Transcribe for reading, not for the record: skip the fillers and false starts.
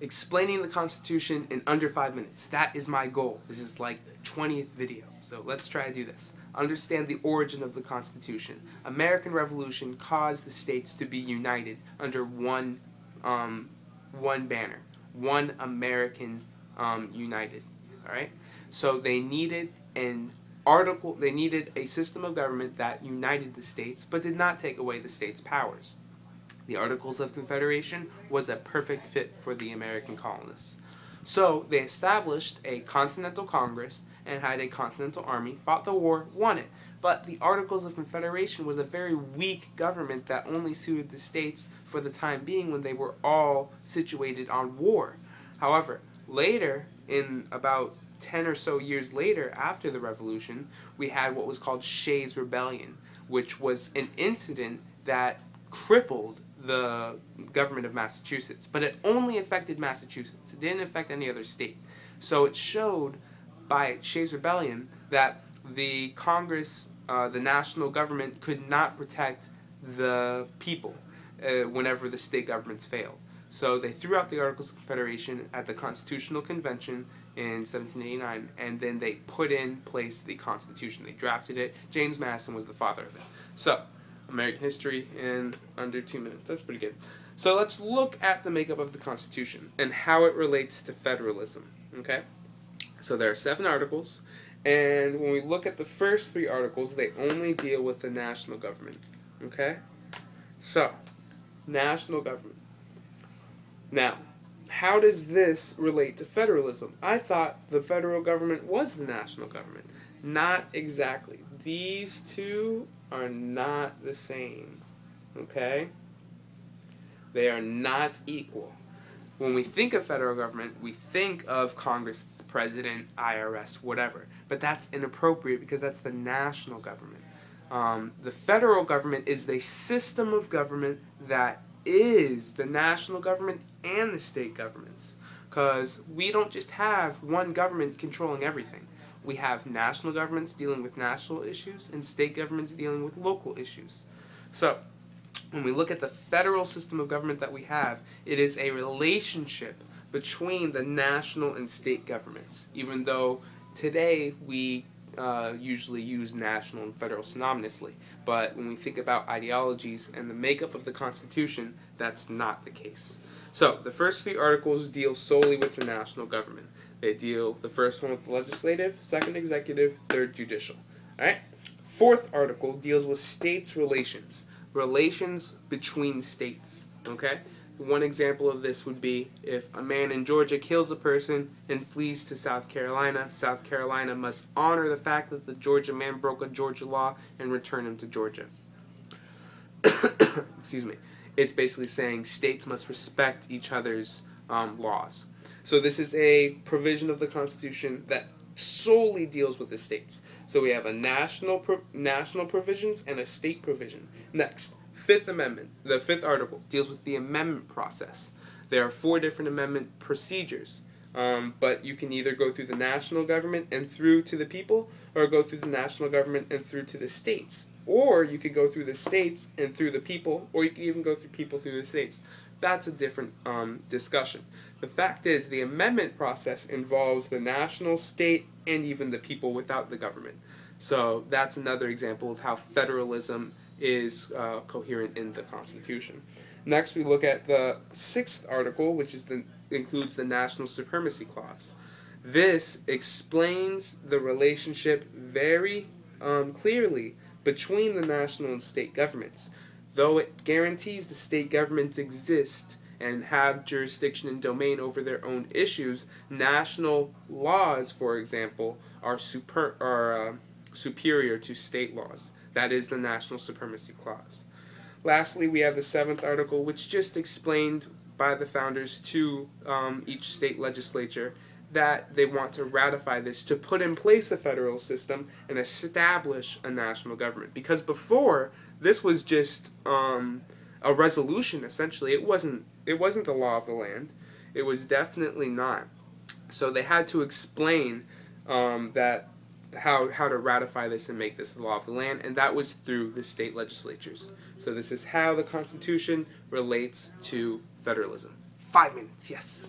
explaining the Constitution in under 5 minutes. That is my goal. This is like the 20th video. So let's try to do this. Understand the origin of the Constitution. American Revolution caused the states to be united under one banner. One American united. Alright? So they needed they needed a system of government that united the states but did not take away the states' powers. The Articles of Confederation was a perfect fit for the American colonists. So they established a Continental Congress and had a Continental Army, fought the war, won it. But the Articles of Confederation was a very weak government that only suited the states for the time being when they were all situated on war. However, later, in about 10 or so years later after the Revolution, we had what was called Shays' Rebellion, which was an incident that crippled the government of Massachusetts, but it only affected Massachusetts. It didn't affect any other state. So it showed by Shays' Rebellion that the Congress, the national government, could not protect the people whenever the state governments failed. So they threw out the Articles of Confederation at the Constitutional Convention in 1789, and then they put in place the Constitution. They drafted it. James Madison was the father of it. So, American history in under 2 minutes. That's pretty good. So let's look at the makeup of the Constitution and how it relates to federalism. Okay? So there are 7 articles, and when we look at the first 3 articles, they only deal with the national government. Okay? So, national government. Now, how does this relate to federalism? I thought the federal government was the national government. Not exactly. These two are not the same. Okay? They are not equal. When we think of federal government, we think of Congress, the president, IRS, whatever. But that's inappropriate because that's the national government. The federal government is the system of government that is the national government and the state governments. Because we don't just have one government controlling everything. We have national governments dealing with national issues and state governments dealing with local issues. So, when we look at the federal system of government that we have, it is a relationship between the national and state governments. Even though today we usually use national and federal synonymously. But when we think about ideologies and the makeup of the Constitution, that's not the case. So, the first 3 articles deal solely with the national government. They deal, the first one with the legislative, second executive, third judicial. Alright? 4th article deals with states' relations. Relations between states. Okay? One example of this would be if a man in Georgia kills a person and flees to South Carolina must honor the fact that the Georgia man broke a Georgia law and return him to Georgia. Excuse me. It's basically saying states must respect each other's laws. So this is a provision of the Constitution that solely deals with the states. So we have a national provisions and a state provision. Next. 5th Amendment, the 5th article, deals with the amendment process. There are 4 different amendment procedures, but you can either go through the national government and through to the people, or go through the national government and through to the states. Or you could go through the states and through the people, or you could even go through people through the states. That's a different discussion. The fact is, the amendment process involves the national, state, and even the people without the government. So that's another example of how federalism is coherent in the Constitution. Next, we look at the 6th article, which includes the National Supremacy Clause. This explains the relationship very clearly between the national and state governments. Though it guarantees the state governments exist and have jurisdiction and domain over their own issues, national laws, for example, are superior to state laws. That is the National Supremacy Clause. Lastly, we have the 7th article, which just explained by the founders to each state legislature that they want to ratify this to put in place a federal system and establish a national government. Because before, this was just a resolution, essentially. It wasn't the law of the land. It was definitely not. So they had to explain that how to ratify this and make this the law of the land, and that was through the state legislatures. So this is how the Constitution relates to federalism. 5 minutes, yes.